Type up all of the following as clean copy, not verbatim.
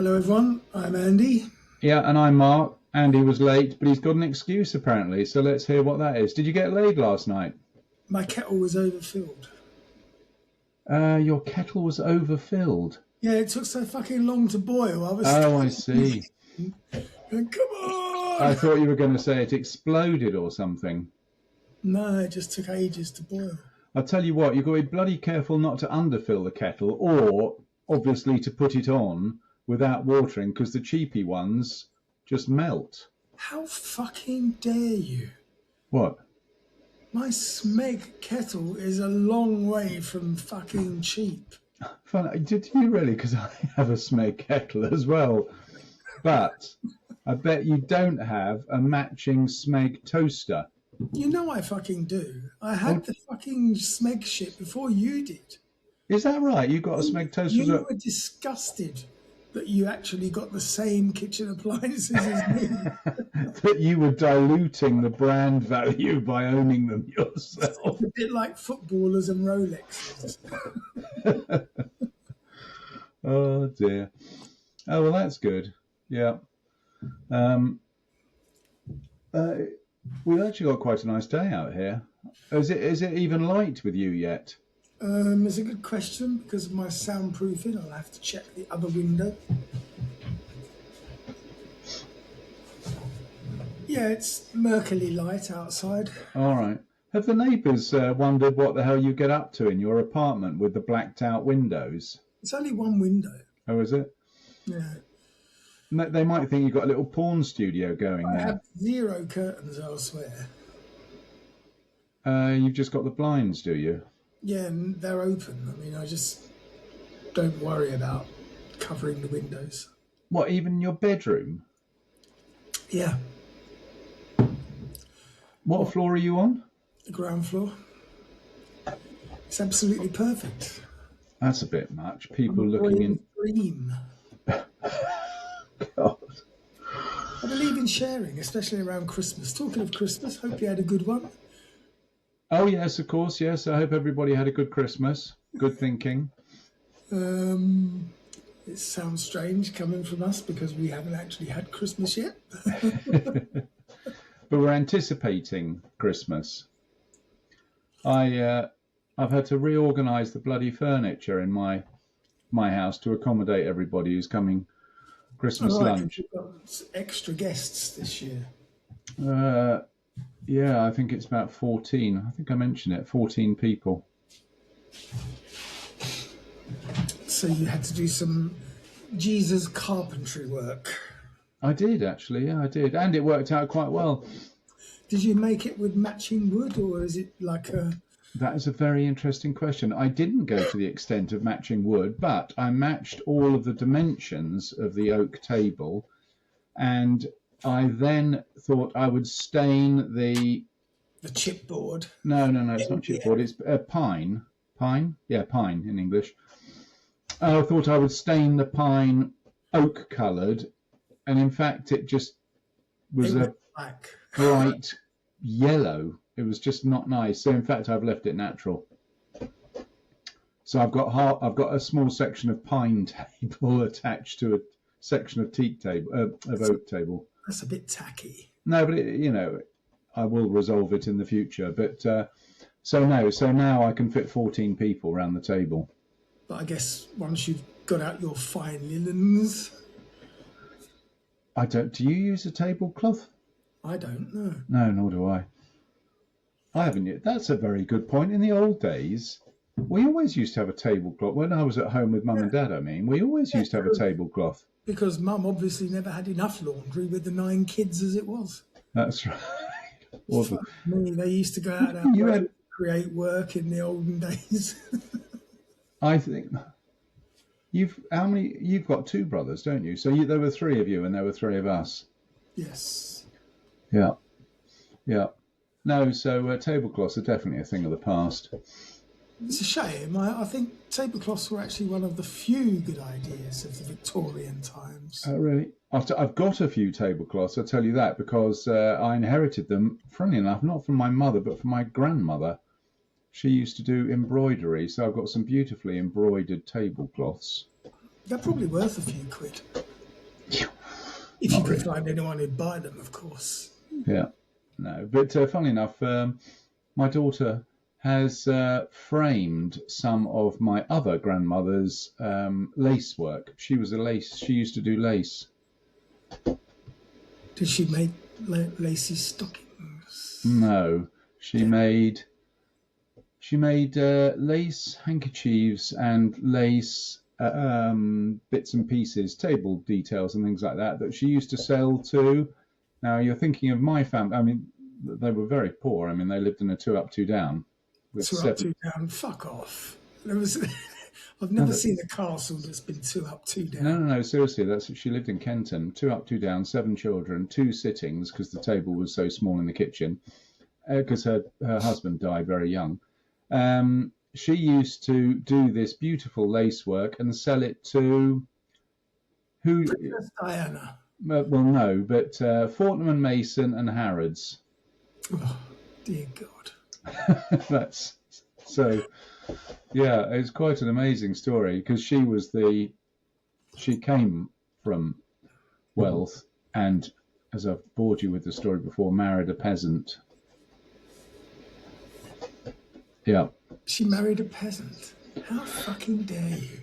Hello everyone, I'm Andy. Yeah, and I'm Mark. Andy was late, but he's got an excuse apparently, so let's hear what that is. Did you get laid last night? My kettle was overfilled. Your kettle was overfilled. Yeah, it took so fucking long to boil. I see. Come on! I thought you were going to say it exploded or something. No, it just took ages to boil. I'll tell you what, you've got to be bloody careful not to underfill the kettle, or obviously to put it on without watering, because the cheapy ones just melt. How fucking dare you? What? My Smeg kettle is a long way from fucking cheap. Fun. Did you really? Because I have a Smeg kettle as well. But I bet you don't have a matching Smeg toaster. You know I fucking do. I had the fucking Smeg shit before you did. Is that right? You got a Smeg toaster? You were disgusted that you actually got the same kitchen appliances as me. That you were diluting the brand value by owning them yourself. It's a bit like footballers and Rolexes. Oh dear. Oh well, that's good. Yeah. We've actually got quite a nice day out here. Is it even light with you yet? It's a good question because of my soundproofing. I'll have to check the other window. Yeah, it's murkily light outside. All right. Have the neighbours wondered what the hell you get up to in your apartment with the blacked out windows? It's only one window. Oh, is it? Yeah. They might think you've got a little porn studio going I there. have zero curtains elsewhere. You've just got the blinds, do you? Yeah, and they're open. I mean, I just don't worry about covering the windows. What, even your bedroom? Yeah. What floor are you on? The ground floor. It's absolutely perfect. That's a bit much. People looking in. Dream. God. I believe in sharing, especially around Christmas. Talking of Christmas, hope you had a good one. Oh, yes, of course, yes. I hope everybody had a good Christmas. Good thinking. It sounds strange coming from us because we haven't actually had Christmas yet. But we're anticipating Christmas. I've had to reorganise the bloody furniture in my house to accommodate everybody who's coming Christmas lunch. We've got extra guests this year. Yeah, I think it's about 14. I think I mentioned it, 14 people. So you had to do some Jesus carpentry work. I did, actually. Yeah, I did. And it worked out quite well. Did you make it with matching wood, or is it like a... That is a very interesting question. I didn't go to the extent of matching wood, but I matched all of the dimensions of the oak table, and I then thought I would stain the chipboard. No, it's not chipboard. It's pine. Pine? Yeah, pine in English. I thought I would stain the pine oak coloured, and in fact it just was a black. bright yellow. It was just not nice. So in fact I've left it natural. So I've got a small section of pine table attached to a section of teak table of oak table. That's a bit tacky. No, but I will resolve it in the future. But so now I can fit 14 people around the table. But I guess once you've got out your fine linens. Do you use a tablecloth? I don't know. No, nor do I. I haven't yet. That's a very good point. In the old days, we always used to have a tablecloth. When I was at home with Mum and Dad, we always used to have a tablecloth. Because Mum obviously never had enough laundry with the 9 kids as it was. That's right. Awesome. They used to go out and create work in the olden days. I think you've got 2 brothers, don't you? So there were 3 of you and there were 3 of us. Yes. Yeah. No, so tablecloths are definitely a thing of the past. It's a shame. I think tablecloths were actually one of the few good ideas of the Victorian times. Oh, really? I've got a few tablecloths, I'll tell you that, because I inherited them, funnily enough, not from my mother, but from my grandmother. She used to do embroidery, so I've got some beautifully embroidered tablecloths. They're probably worth a few quid. If you Not could really. find anyone who'd buy them, of course. Yeah, no. But funnily enough, my daughter has framed some of my other grandmother's lace work. She used to do lace. Did she make lacy stockings? No, she made lace handkerchiefs and lace bits and pieces, table details and things like that she used to sell to. Now you're thinking of my family. I mean, they were very poor. I mean, they lived in a 2 up, 2 down with Two up, seven. two down. Fuck off. There was, I've No, never seen a castle that's been 2 up, 2 down. no. Seriously, she lived in Kenton. 2 up, 2 down, 7 children, 2 sittings because the table was so small in the kitchen. Because her husband died very young. She used to do this beautiful lace work and sell it to who? Princess Diana. Well, no, but Fortnum and Mason and Harrods. Oh, dear God. That's so. Yeah, it's quite an amazing story because she came from wealth and, as I've bored you with the story before, married a peasant. Yeah. She married a peasant. How fucking dare you?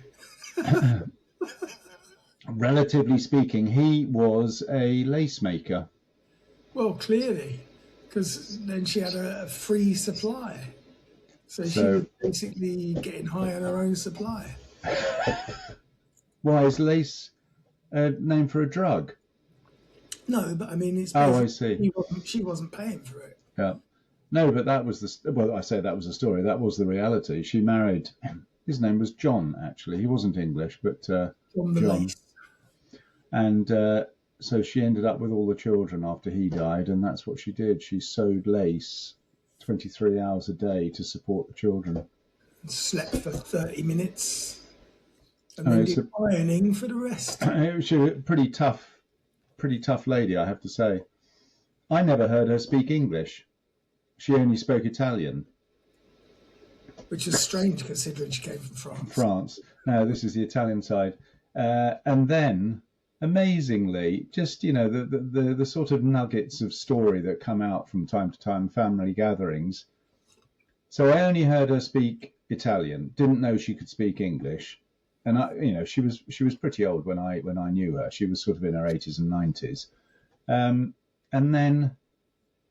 Relatively speaking, he was a lace maker. Well, clearly, because then she had a free supply. So she was basically getting high on her own supply. Why is lace named for a drug? No, but I mean, it's I see. She wasn't paying for it. Yeah. No, but that was I say that was the story. That was the reality. She married. His name was John. Actually, he wasn't English, but From the John. lace. And so she ended up with all the children after he died, and that's what she did. She sewed lace 23 hours a day to support the children. Slept for 30 minutes. And then did ironing for the rest. She was a pretty tough lady, I have to say. I never heard her speak English. She only spoke Italian. Which is strange considering she came from France. No, this is the Italian side. And then, amazingly, just, the sort of nuggets of story that come out from time to time, family gatherings. So I only heard her speak Italian, didn't know she could speak English. And she was pretty old when I knew her. She was sort of in her 80s and 90s. And then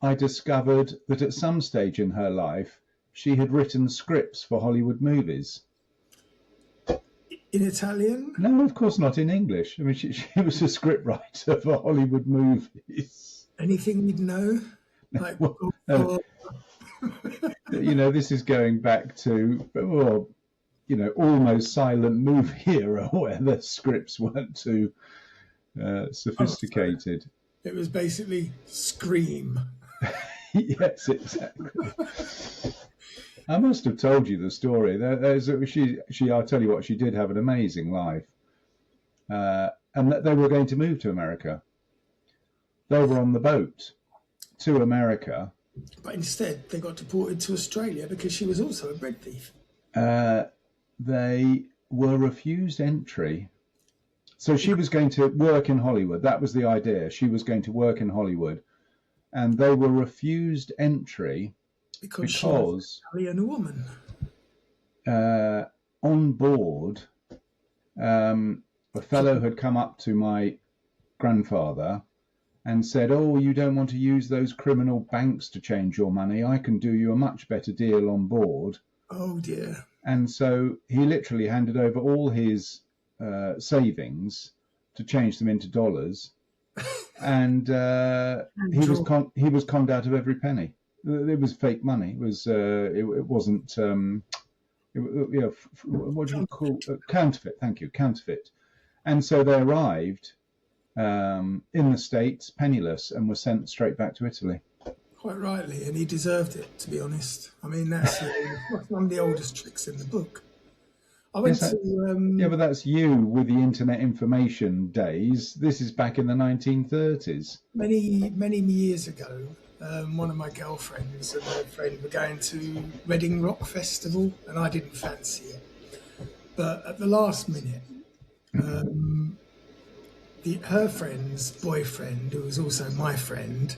I discovered that at some stage in her life, she had written scripts for Hollywood movies. In Italian? No, of course not in English. I mean, she was a script writer for Hollywood movies. Anything you'd know? Like, this is going back to, almost silent movie era where the scripts weren't too sophisticated. It was basically Scream. Yes, exactly. I must have told you the story. I'll tell you what, she did have an amazing life. And that they were going to move to America. They were on the boat to America. But instead, they got deported to Australia because she was also a bread thief. They were refused entry. So she was going to work in Hollywood. That was the idea. She was going to work in Hollywood. And they were refused entry because she was an Italian woman. On board, a fellow had come up to my grandfather and said, "Oh, you don't want to use those criminal banks to change your money. I can do you a much better deal on board." Oh, dear. And so he literally handed over all his savings to change them into dollars. And he was conned out of every penny. It was fake money. It wasn't. What do you call counterfeit? Thank you, counterfeit. And so they arrived in the States penniless and were sent straight back to Italy. Quite rightly, and he deserved it, to be honest. I mean, that's one of the oldest tricks in the book. I went to... but that's you with the internet information days. This is back in the 1930s. Many years ago, one of my girlfriends and her friend were going to Reading Rock Festival, and I didn't fancy it. But at the last minute, her friend's boyfriend, who was also my friend,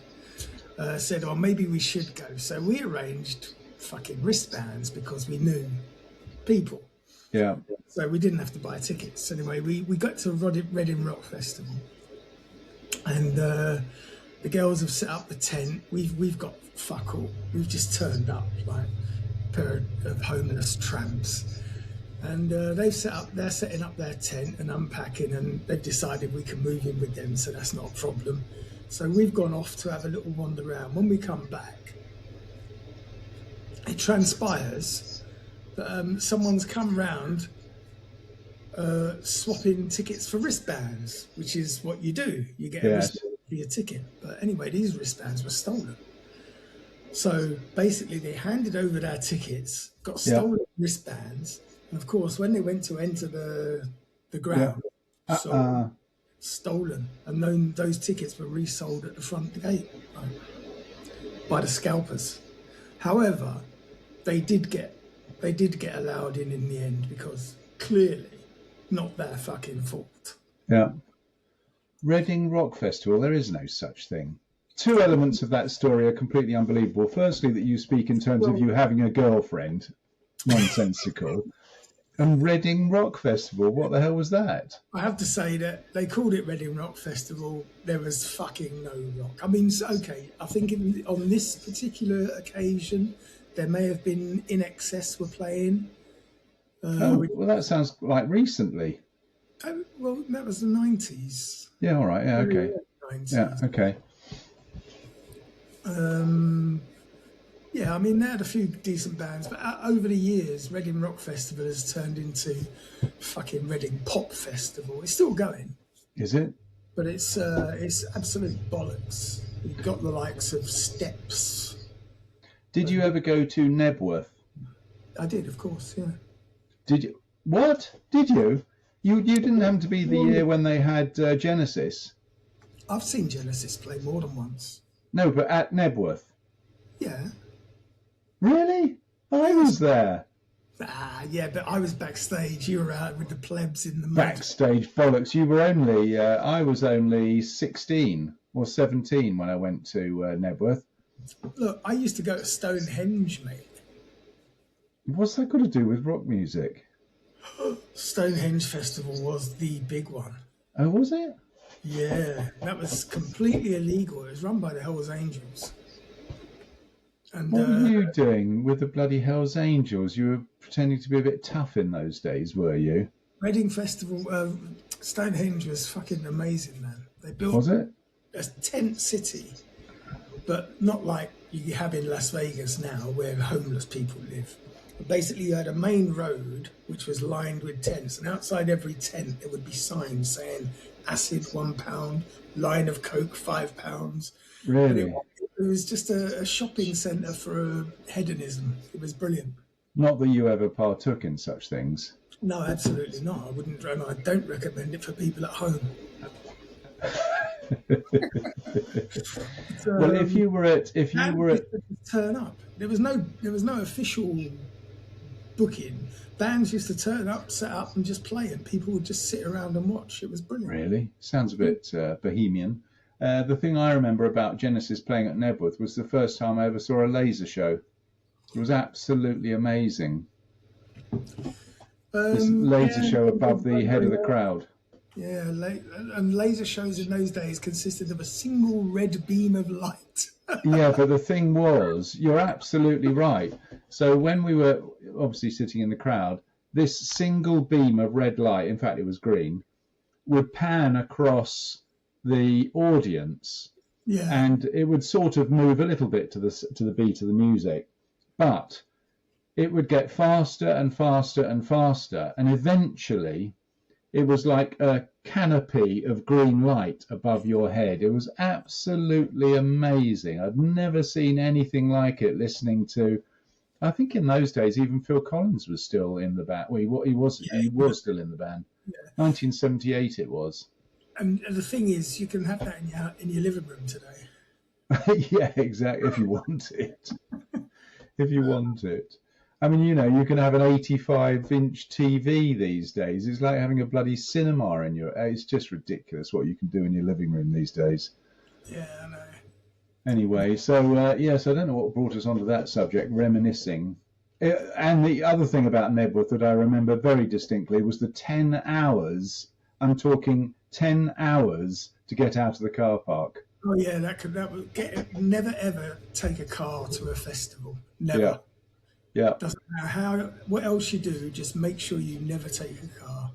said, "Oh, maybe we should go." So we arranged fucking wristbands because we knew people. Yeah. So we didn't have to buy tickets. Anyway, we got to Reading Rock Festival, and the girls have set up the tent. We've got fuck all. We've just turned up like a pair of homeless tramps. And they're setting up their tent and unpacking, and they've decided we can move in with them, so that's not a problem. So we've gone off to have a little wander around. When we come back, it transpires that someone's come round swapping tickets for wristbands, which is what you do. You get a wristband for your ticket. But anyway, these wristbands were stolen. So basically, they handed over their tickets, got stolen wristbands. And of course, when they went to enter the ground, stolen, and then those tickets were resold at the front gate by the scalpers. However, they did get allowed in the end because clearly not their fucking fault. Yeah. Reading Rock Festival, there is no such thing. Two elements of that story are completely unbelievable. Firstly, that you speak in terms of you having a girlfriend, nonsensical. And Reading Rock Festival, what the hell was that? I have to say that they called it Reading Rock Festival. There was fucking no rock. I mean, okay, I think on this particular occasion, there may have been In Excess were playing. Well, that sounds like recently. Well, that was the 90s. Yeah, all right. Yeah, okay. 90s. Yeah, okay. Yeah, I mean, they had a few decent bands, but over the years, Reading Rock Festival has turned into fucking Reading Pop Festival. It's still going. Is it? But it's absolute bollocks. You've got the likes of Steps. Did you ever go to Nebworth? I did, of course, yeah. Did you? What? Did you? You didn't happen to be the year when they had Genesis? I've seen Genesis play more than once. No, but at Nebworth? Yeah. Really? I was there. Yeah, but I was backstage. You were out with the plebs in the mud. Backstage bollocks. You were only, I was only 16 or 17 when I went to Nebworth. Look, I used to go to Stonehenge, mate. What's that got to do with rock music? Stonehenge Festival was the big one. Oh, was it? Yeah, that was completely illegal. It was run by the Hells Angels. And, what were you doing with the bloody Hells Angels? You were pretending to be a bit tough in those days, were you? Reading Festival, Stonehenge was fucking amazing, man. They built was it? A tent city, but not like you have in Las Vegas now, where homeless people live. But basically, you had a main road which was lined with tents, and outside every tent there would be signs saying acid £1, line of coke £5. Really? It was just a shopping centre for hedonism. It was brilliant. Not that you ever partook in such things. No, absolutely not. I wouldn't, and I don't recommend it for people at home. Well, if you were at turn up, there was no official booking. Bands used to turn up, set up, and just play, and people would just sit around and watch. It was brilliant. Really? Sounds a bit bohemian. The thing I remember about Genesis playing at Nebworth was the first time I ever saw a laser show. It was absolutely amazing. This laser show above the head of the crowd. Yeah, and laser shows in those days consisted of a single red beam of light. Yeah, but the thing was, you're absolutely right. So when we were obviously sitting in the crowd, this single beam of red light, in fact it was green, would pan across the audience, and it would sort of move a little bit to the beat of the music, but it would get faster and faster and faster, and eventually it was like a canopy of green light above your head. It was absolutely amazing. I'd never seen anything like it. Listening to, I think in those days even Phil Collins was still in the band. Well, he was still in the band. Yeah. 1978 it was. And the thing is, you can have that in your living room today. Yeah, exactly. If you want it, if you want it. I mean, you can have an 85-inch TV these days. It's like having a bloody cinema in your. It's just ridiculous what you can do in your living room these days. Yeah, I know. Anyway, so yes, I don't know what brought us onto that subject, reminiscing. And the other thing about Nebworth that I remember very distinctly was the 10 hours. I'm talking 10 hours to get out of the car park. Oh yeah, that would never ever take a car to a festival. Never. Yeah. Yeah. Doesn't matter what else you do, just make sure you never take a car.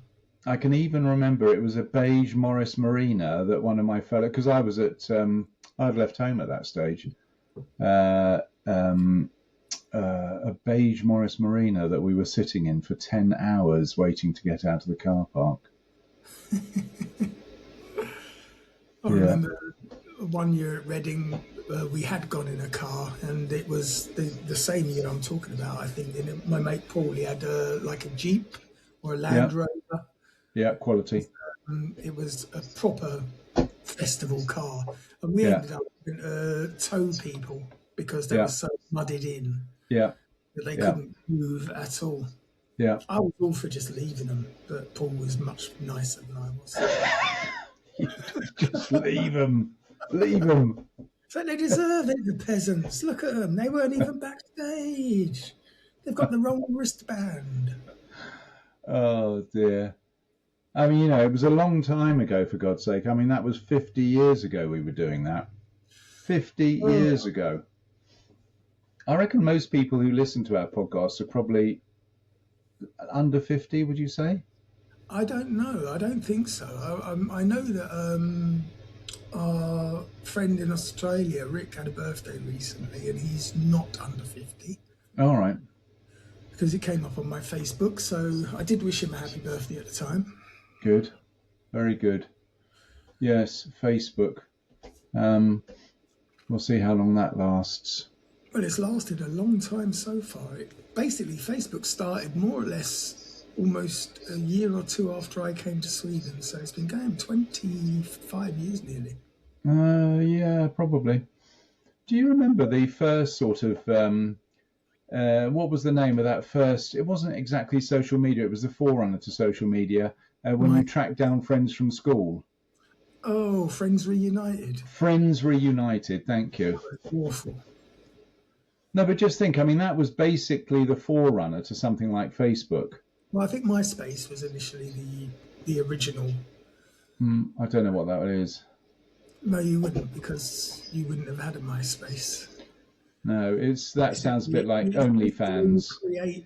I can even remember it was a beige Morris Marina that one of my fellow, because I was I'd left home at that stage. A beige Morris Marina that we were sitting in for 10 hours waiting to get out of the car park. I remember one year at Reading, we had gone in a car, and it was the same year I'm talking about, I think. And my mate Paul, he had like a Jeep or a Land Rover. Yeah, quality. It was a proper festival car. And we ended up having to tow people because they were so mudded in that they couldn't move at all. Yeah. I was all for just leaving them, but Paul was much nicer than I was. Just leave them. Leave them. So they deserve it, the peasants. Look at them. They weren't even backstage. They've got the wrong wristband. Oh, dear. I mean, it was a long time ago, for God's sake. I mean, that was 50 years ago we were doing that. 50 years ago. I reckon most people who listen to our podcast are probably under 50, would you say? I don't know. I don't think so. I know that our friend in Australia, Rick, had a birthday recently, and he's not under 50. All right. Because it came up on my Facebook, so I did wish him a happy birthday at the time. Good. Very good. Yes, Facebook. We'll see how long that lasts. Well, it's lasted a long time so far. Basically, Facebook started more or less almost a year or two after I came to Sweden, so it's been going 25 years nearly. Yeah, probably. Do you remember the first sort of, what was the name of that first? It wasn't exactly social media, it was the forerunner to social media, when you tracked down friends from school. Oh, Friends Reunited. Friends Reunited, thank you. Awful. No, but just think, I mean, that was basically the forerunner to something like Facebook. Well, I think MySpace was initially the original. I don't know what that is. No, you wouldn't, because you wouldn't have had a MySpace. No, that sounds a bit like OnlyFans. It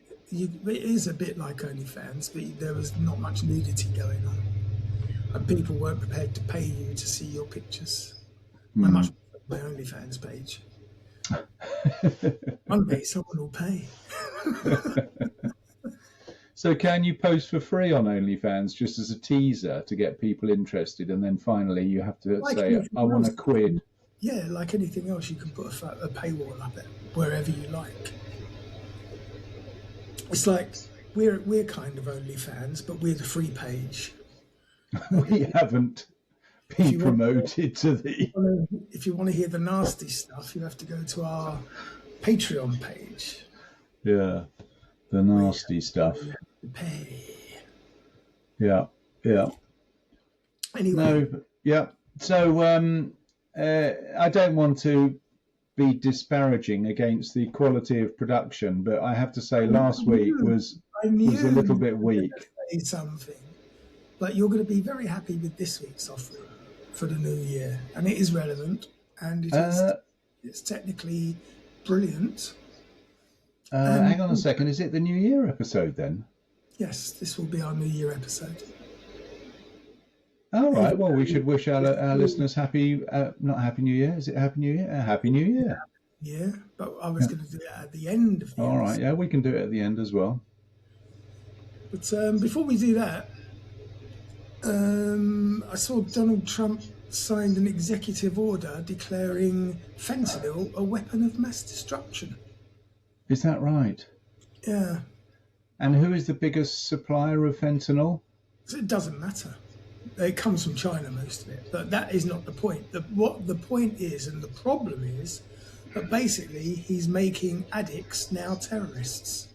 is a bit like OnlyFans, but there was not much nudity going on. And people weren't prepared to pay you to see your pictures. I much prefer my OnlyFans page. One day someone will pay. So can you post for free on OnlyFans just as a teaser to get people interested, and then finally you have to say, I want a quid? Yeah, like anything else, you can put a paywall up it wherever you like. It's like we're kind of OnlyFans, but we're the free page. We haven't been promoted to the... If you want to hear the nasty stuff, you have to go to our Patreon page. Yeah, the nasty stuff. Pay. Yeah. Anyway. No, yeah. So I don't want to be disparaging against the quality of production, but I have to say last week was a little bit weak. Say something, but you're going to be very happy with this week's offering for the new year, and it is relevant, and it's technically brilliant. Hang on a second, is it the New Year episode then? Yes, this will be our New Year episode. All right, well, we should wish our listeners not Happy New Year, is it Happy New Year? Happy New Year. Yeah, but I was going to do it at the end of the All episode. right, yeah, we can do it at the end as well. But before we do that, I saw Donald Trump signed an executive order declaring fentanyl a weapon of mass destruction. Is that right? Yeah. And who is the biggest supplier of fentanyl? So it doesn't matter. It comes from China, most of it. But that is not the point. What the point is, and the problem is, that basically he's making addicts now terrorists.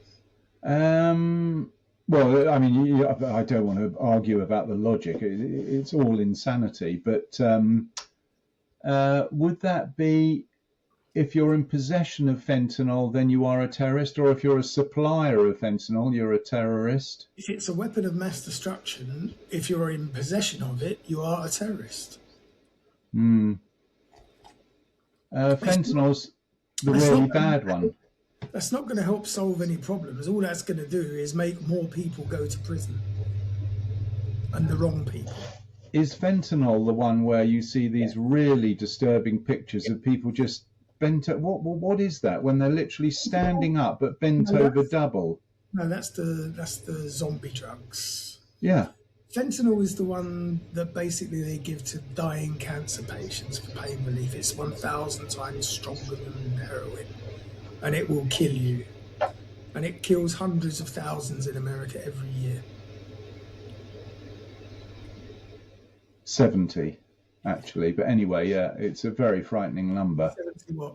Well, I mean, I don't want to argue about the logic. It's all insanity. But would that be if you're in possession of fentanyl, then you are a terrorist, or if you're a supplier of fentanyl, you're a terrorist? If it's a weapon of mass destruction, if you're in possession of it, you are a terrorist. Fentanyl's the That's really not- bad one. That's not going to help solve any problems. All that's going to do is make more people go to prison. And the wrong people. Is fentanyl the one where you see these really disturbing pictures of people just bent? What is that? When they're literally standing up but bent over double? No, that's the zombie drugs. Yeah. Fentanyl is the one that basically they give to dying cancer patients for pain relief. It's 1,000 times stronger than heroin, and it will kill you. And it kills hundreds of thousands in America every year. 70, actually. But anyway, yeah, it's a very frightening number. 70 what?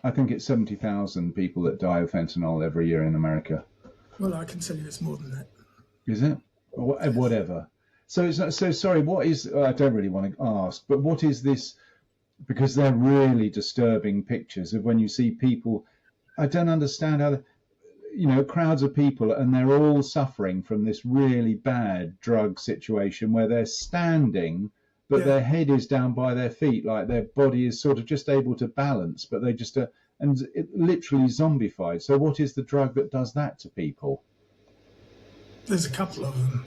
I think it's 70,000 people that die of fentanyl every year in America. Well, I can tell you it's more than that. Is it? Whatever. So it's not, so sorry. What is? I don't really want to ask, but what is this? Because they're really disturbing pictures of when you see people. I don't understand how, crowds of people, and they're all suffering from this really bad drug situation where they're standing, but their head is down by their feet, like their body is sort of just able to balance, but they just and it literally zombified. So what is the drug that does that to people? There's a couple of them.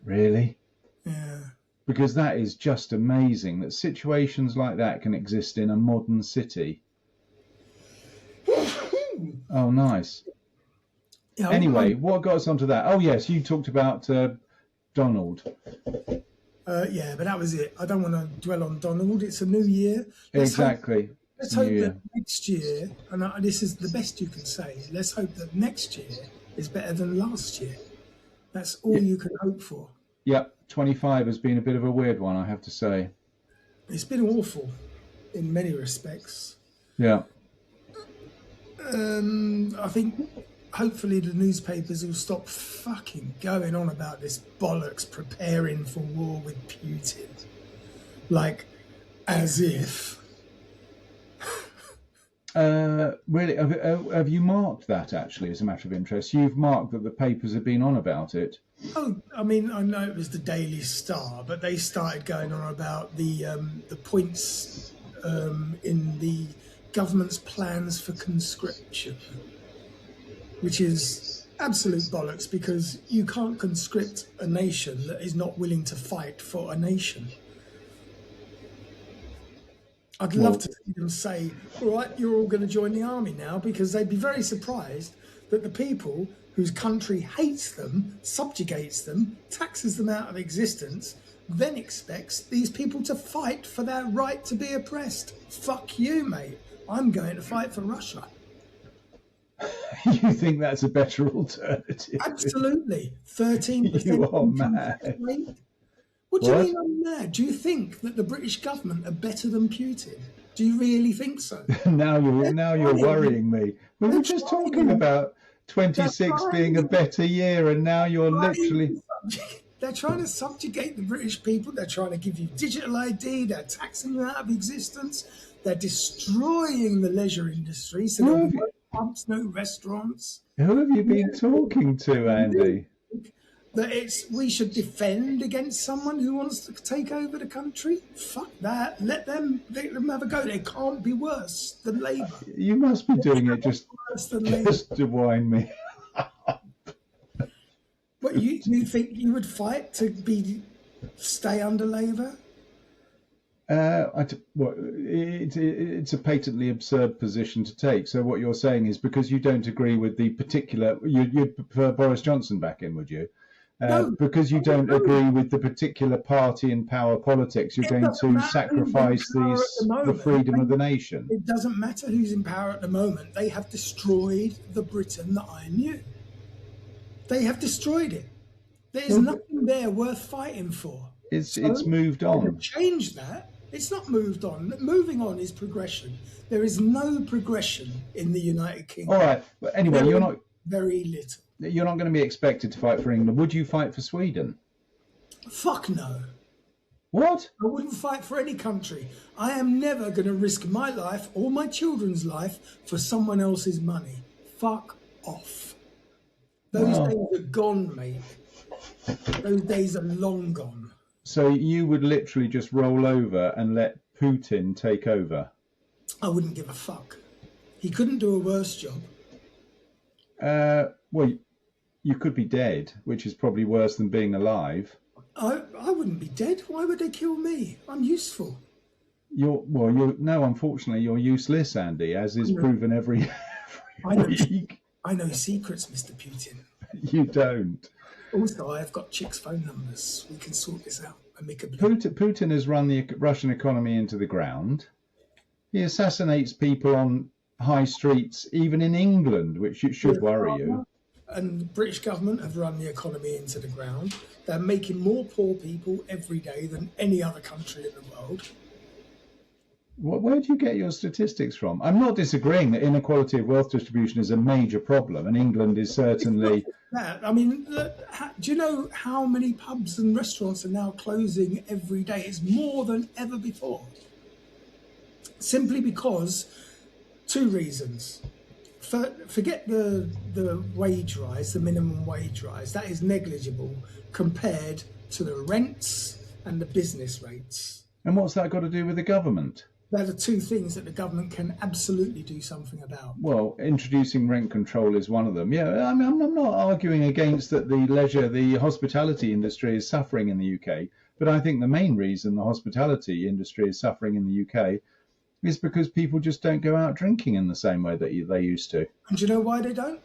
Really? Yeah. Because that is just amazing that situations like that can exist in a modern city. Oh, nice. Yeah, Anyway, what got us onto that? Oh, yes, you talked about Donald. yeah, but that was it. I don't want to dwell on Donald. It's a new year. Exactly. Let's hope that next year, and this is the best you can say, let's hope that next year is better than last year. That's all you can hope for. Yep, 25 has been a bit of a weird one, I have to say. It's been awful in many respects. Yeah. I think hopefully the newspapers will stop fucking going on about this bollocks preparing for war with Putin. Like, as if. Really, have you marked that, actually, as a matter of interest? You've marked that the papers have been on about it. Oh, I mean, I know it was the Daily Star, but they started going on about the points in the government's plans for conscription, which is absolute bollocks, because you can't conscript a nation that is not willing to fight for a nation. I'd love to see them say, all right, you're all going to join the army now, because they'd be very surprised that the people whose country hates them, subjugates them, taxes them out of existence, then expects these people to fight for their right to be oppressed. Fuck you, mate. I'm going to fight for Russia. You think that's a better alternative? Absolutely. 13%. You are mad. What do you mean I'm mad? Do you think that the British government are better than Putin? Do you really think so? Now you're worrying me. We were just talking about 26 being a better year, and now you're literally... They're trying to subjugate the British people. They're trying to give you digital ID. They're taxing you out of existence. They're destroying the leisure industry. So there'll be no pubs, no restaurants. Who have you been talking to, Andy? That we should defend against someone who wants to take over the country? Fuck that. Let them have a go. They can't be worse than Labour. You must be doing it just to wind me up. But you think you would fight to stay under Labour? It's a patently absurd position to take. So what you're saying is, because you don't agree with the particular, you'd prefer Boris Johnson back in, would you? No, because you don't agree with the particular party in power politics, you're going to sacrifice the freedom of the nation. It doesn't matter who's in power at the moment. They have destroyed the Britain that I knew. They have destroyed it. There's nothing there worth fighting for. It's moved on. Change that. It's not moved on. Moving on is progression. There is no progression in the United Kingdom. All right. But anyway, Very little. You're not going to be expected to fight for England. Would you fight for Sweden? Fuck no. What? I wouldn't fight for any country. I am never going to risk my life or my children's life for someone else's money. Fuck off. Those Oh. days are gone, mate. Those days are long gone. So you would literally just roll over and let Putin take over? I wouldn't give a fuck. He couldn't do a worse job. Well, you could be dead, which is probably worse than being alive. I wouldn't be dead. Why would they kill me? I'm useful. No, unfortunately, you're useless, Andy, as is proven every week. I know secrets, Mr. Putin. You don't. Also, I've got chicks' phone numbers. We can sort this out amicably. Putin has run the Russian economy into the ground. He assassinates people on high streets, even in England, which should worry you. And the British government have run the economy into the ground. They're making more poor people every day than any other country in the world. Where do you get your statistics from? I'm not disagreeing that inequality of wealth distribution is a major problem, and England is certainly... That. I mean, look, do you know how many pubs and restaurants are now closing every day? It's more than ever before. Simply because, two reasons. Forget the wage rise, the minimum wage rise. That is negligible compared to the rents and the business rates. And what's that got to do with the government? They're the two things that the government can absolutely do something about. Well, introducing rent control is one of them. Yeah, I mean, I'm not arguing against that the hospitality industry is suffering in the UK, but I think the main reason the hospitality industry is suffering in the UK is because people just don't go out drinking in the same way that they used to. And do you know why they don't?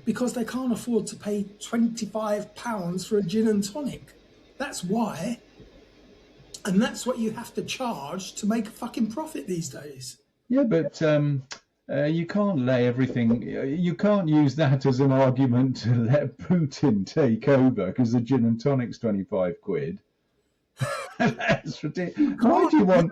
Because they can't afford to pay £25 for a gin and tonic. That's why. And that's what you have to charge to make a fucking profit these days. Yeah, but you can't lay everything... You can't use that as an argument to let Putin take over because the gin and tonic's 25 quid. That's ridiculous. Why do you want...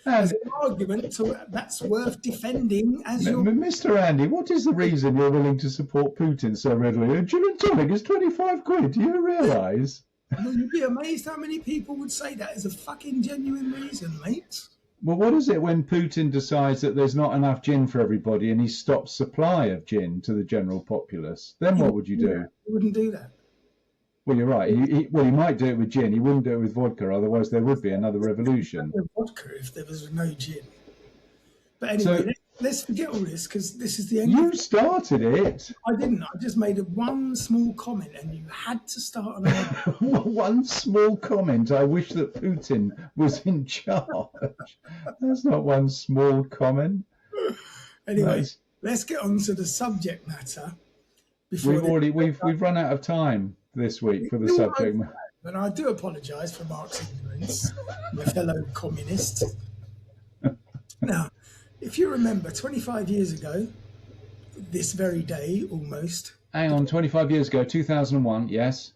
As an argument that's worth defending as your... Mr. Andy, what is the reason you're willing to support Putin so readily? A gin and tonic is 25 quid. Do you realise? Well, you'd be amazed how many people would say that as a fucking genuine reason, mate. Well, what is it when Putin decides that there's not enough gin for everybody and he stops supply of gin to the general populace? Then what would you do? He wouldn't do that. Well, you're right. He might do it with gin. He wouldn't do it with vodka. Otherwise, there would be another revolution. Vodka if there was no gin. But anyway, let's forget all this because this is the end. You started it. I didn't. I just made one small comment, and you had to start on that. One small comment. I wish that Putin was in charge. That's not one small comment. Anyway, let's get on to the subject matter. We've run out of time this week for the subject matter. And I do apologise for Mark's ignorance, my fellow communist. Now, if you remember, 25 years ago, this very day almost. Hang on, 25 years ago, 2001, yes.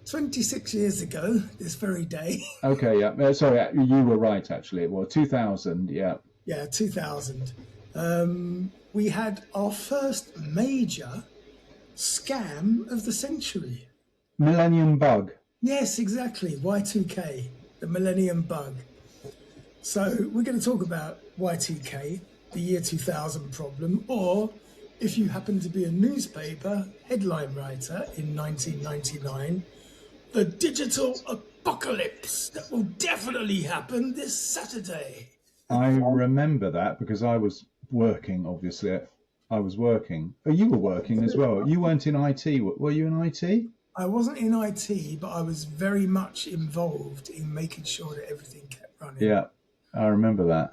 26 years ago, this very day. Okay, yeah. Sorry, you were right, actually. It was 2000, yeah. Yeah, 2000. We had our first major scam of the century. Millennium Bug. Yes, exactly. Y2K, the Millennium Bug. So we're going to talk about Y2K, the year 2000 problem, or if you happen to be a newspaper headline writer in 1999, the digital apocalypse that will definitely happen this Saturday. I remember that because I was working, obviously. I was working. Oh, you were working as well. You weren't in IT. Were you in IT? I wasn't in IT, but I was very much involved in making sure that everything kept running. Yeah, I remember that.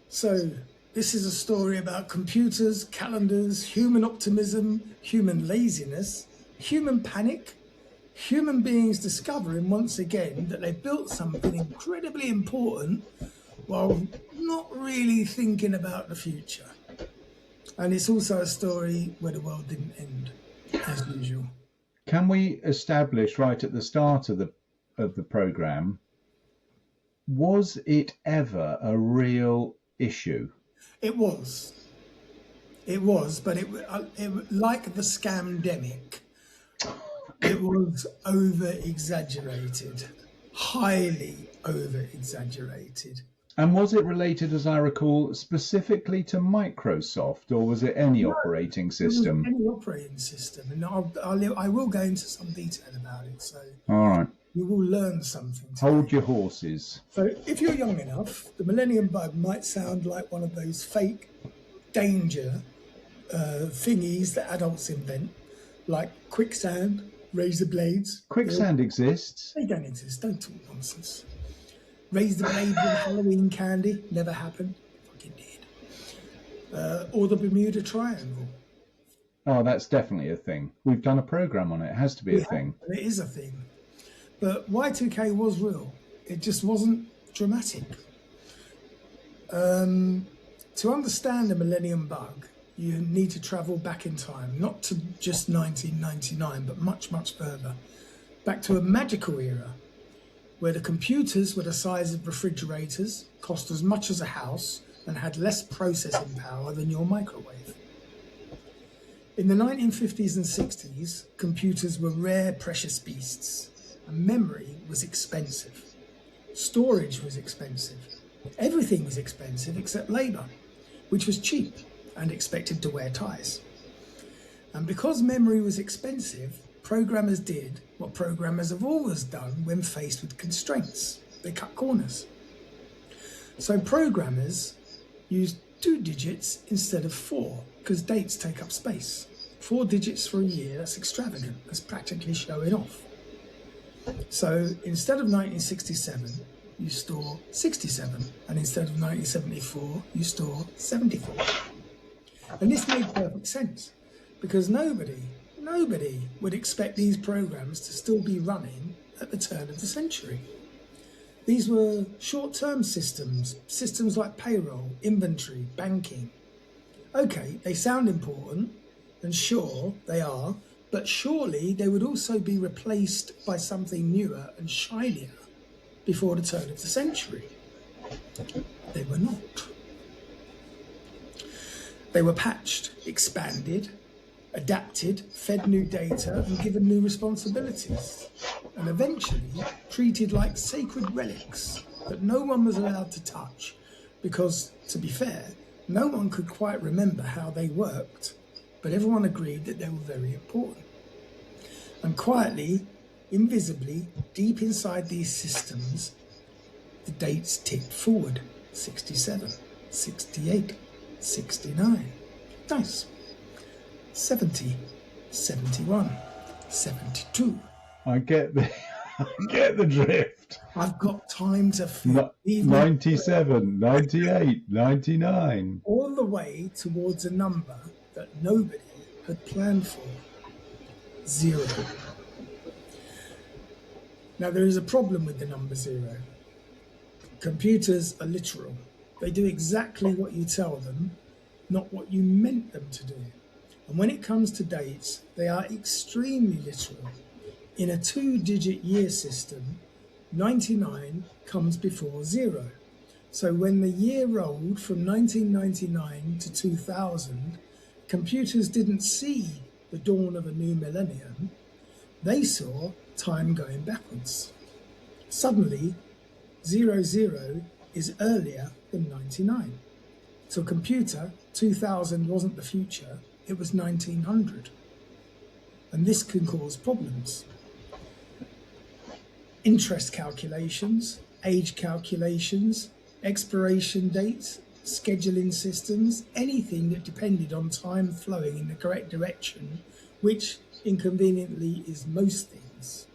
So this is a story about computers, calendars, human optimism, human laziness, human panic, human beings discovering once again that they built something incredibly important while not really thinking about the future. And it's also a story where the world didn't end, as usual. Can we establish right at the start of the program, was it ever a real issue? It was. It was, but like the scamdemic, it was over exaggerated, highly over exaggerated. And was it related, as I recall, specifically to Microsoft, or was it any No, operating it was system? any operating system, and I will go into some detail about it, so All right. you will learn something today. Hold your horses. So if you're young enough, the Millennium Bug might sound like one of those fake danger thingies that adults invent, like quicksand, razor blades. Quicksand exists. They don't exist. Don't talk nonsense. Razor blades with Halloween candy. Never happened. Fucking did. Or the Bermuda Triangle. Oh, that's definitely a thing. We've done a program on it. It has to be a thing. It is a thing. But Y2K was real. It just wasn't dramatic. To understand the Millennium Bug, you need to travel back in time, not to just 1999, but much, much further. Back to a magical era where the computers were the size of refrigerators, cost as much as a house, and had less processing power than your microwave. In the 1950s and 60s, computers were rare, precious beasts, and memory was expensive. Storage was expensive. Everything was expensive except labour, which was cheap and expected to wear ties. And because memory was expensive, programmers did what programmers have always done when faced with constraints. They cut corners. So programmers used 2 digits instead of 4, because dates take up space. 4 digits for a year, that's extravagant. That's practically showing off. So instead of 1967, you store 67, and instead of 1974, you store 74. And this made perfect sense, because nobody would expect these programs to still be running at the turn of the century. These were short-term systems like payroll, inventory, banking. Okay, they sound important, and sure, they are, but surely they would also be replaced by something newer and shinier before the turn of the century. They were not. They were patched, expanded, adapted, fed new data, and given new responsibilities, and eventually treated like sacred relics that no one was allowed to touch because, to be fair, no one could quite remember how they worked, but everyone agreed that they were very important. And quietly, invisibly, deep inside these systems, the dates ticked forward. 67, 68, 69. Nice. 70, 71, 72. I get the, I get the drift. I've got time to fill. 97, 98, 99. All the way towards a number that nobody had planned for. 0. Now, there is a problem with the number 0. Computers are literal. They do exactly what you tell them, not what you meant them to do. And when it comes to dates, they are extremely literal. In a 2-digit year system, 99 comes before 0. So when the year rolled from 1999 to 2000, computers didn't see the dawn of a new millennium. They saw time going backwards. Suddenly, 00 is earlier than 99. To a computer, 2000 wasn't the future, it was 1900. And this can cause problems. Interest calculations, age calculations, expiration dates, scheduling systems, anything that depended on time flowing in the correct direction, which inconveniently is most things.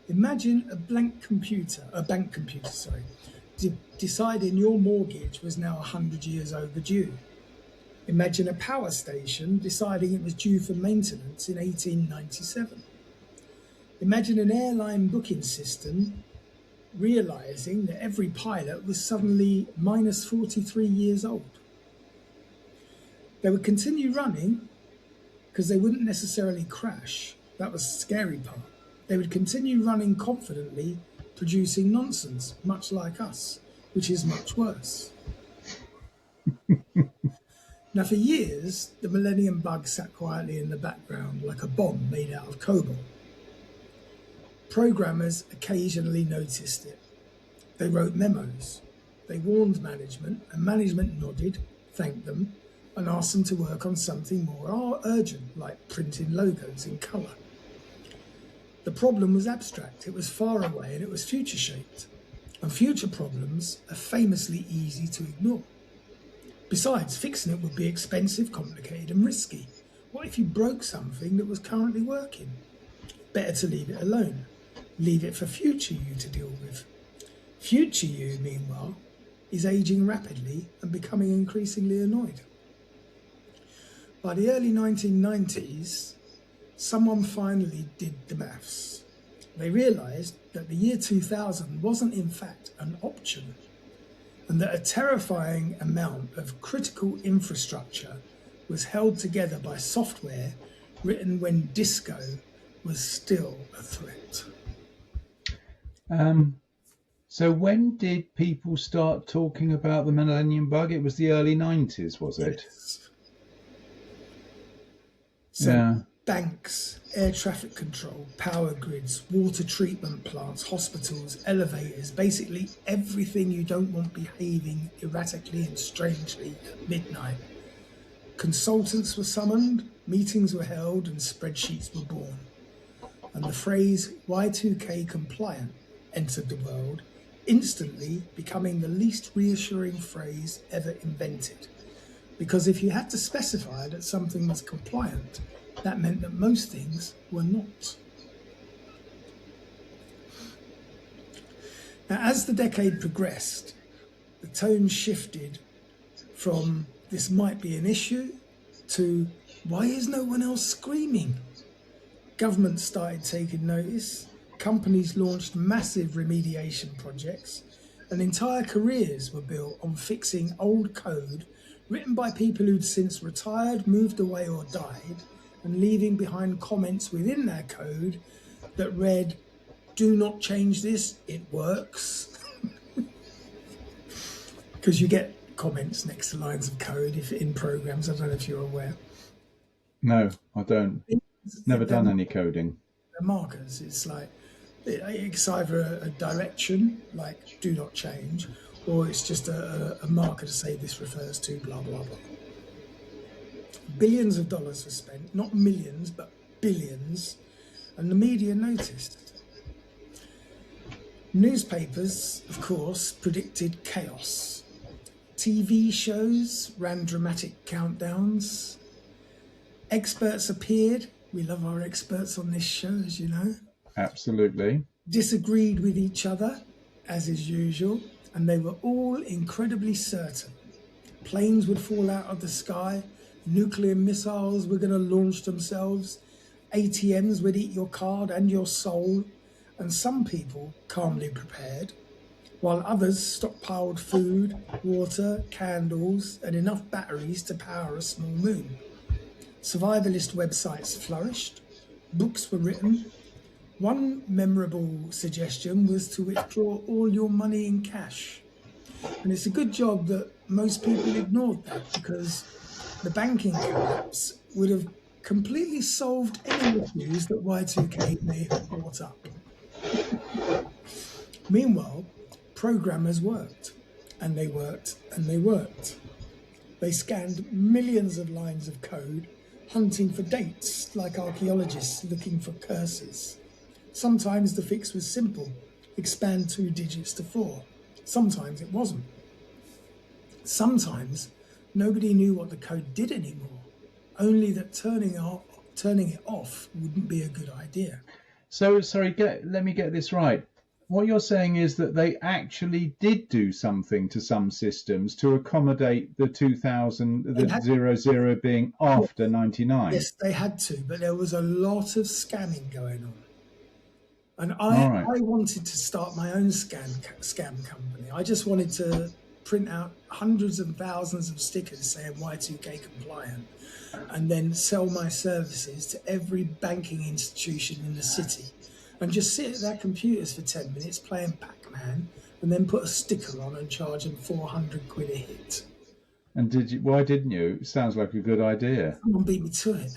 Imagine a bank computer, deciding your mortgage was now 100 years overdue. Imagine a power station deciding it was due for maintenance in 1897. Imagine an airline booking system realizing that every pilot was suddenly minus 43 years old. They would continue running because they wouldn't necessarily crash. That was the scary part. They would continue running confidently, producing nonsense, much like us, which is much worse. Now, for years, the Millennium Bug sat quietly in the background like a bomb made out of cobalt. Programmers occasionally noticed it. They wrote memos. They warned management, and management nodded, thanked them, and asked them to work on something more urgent, like printing logos in colour. The problem was abstract, it was far away, and it was future-shaped. And future problems are famously easy to ignore. Besides, fixing it would be expensive, complicated, and risky. What if you broke something that was currently working? Better to leave it alone. Leave it for future you to deal with. Future you, meanwhile, is aging rapidly and becoming increasingly annoyed. By the early 1990s, someone finally did the maths. They realised that the year 2000 wasn't in fact an option, and that a terrifying amount of critical infrastructure was held together by software written when disco was still a threat. So when did people start talking about the Millennium Bug? It was the early 90s, was it? Yes. So Yeah. banks, air traffic control, power grids, water treatment plants, hospitals, elevators, basically everything you don't want behaving erratically and strangely at midnight. Consultants were summoned, meetings were held, and spreadsheets were born. And the phrase Y2K compliant entered the world, instantly becoming the least reassuring phrase ever invented. Because if you had to specify that something was compliant, that meant that most things were not. Now, as the decade progressed, the tone shifted from this might be an issue to why is no one else screaming? Governments started taking notice, companies launched massive remediation projects, and entire careers were built on fixing old code written by people who'd since retired, moved away, or died, and leaving behind comments within their code that read, "Do not change this, it works." Because you get comments next to lines of code if in programs. I don't know if you're aware. No, I don't. Never done any coding. They're markers. It's like it's either a direction, like "do not change," or it's just a marker to say this refers to blah blah blah. Billions of dollars were spent, not millions, but billions, and the media noticed. Newspapers, of course, predicted chaos. TV shows ran dramatic countdowns. Experts appeared. We love our experts on this show, as you know. Absolutely. Disagreed with each other, as is usual, and they were all incredibly certain. Planes would fall out of the sky, nuclear missiles were going to launch themselves, ATMs would eat your card and your soul, and some people calmly prepared, while others stockpiled food, water, candles, and enough batteries to power a small moon. Survivalist websites flourished, books were written. One memorable suggestion was to withdraw all your money in cash. And it's a good job that most people ignored that, because the banking collapse would have completely solved any issues that Y2K may have brought up. Meanwhile, programmers worked, and they worked, and they worked. They scanned millions of lines of code, hunting for dates like archaeologists looking for curses. Sometimes the fix was simple, expand 2 digits to 4. Sometimes it wasn't. Sometimes nobody knew what the code did anymore, only that turning it off wouldn't be a good idea. So, sorry, let me get this right. What you're saying is that they actually did do something to some systems to accommodate the 2000, the 00 being after 99. Yes, they had to, but there was a lot of scamming going on. And I wanted to start my own scam company. I just wanted to print out hundreds and thousands of stickers saying Y2K compliant, and then sell my services to every banking institution in the city, and just sit at their computers for 10 minutes playing Pac-Man, and then put a sticker on and charge them 400 quid a hit. And why didn't you? It sounds like a good idea. Someone beat me to it.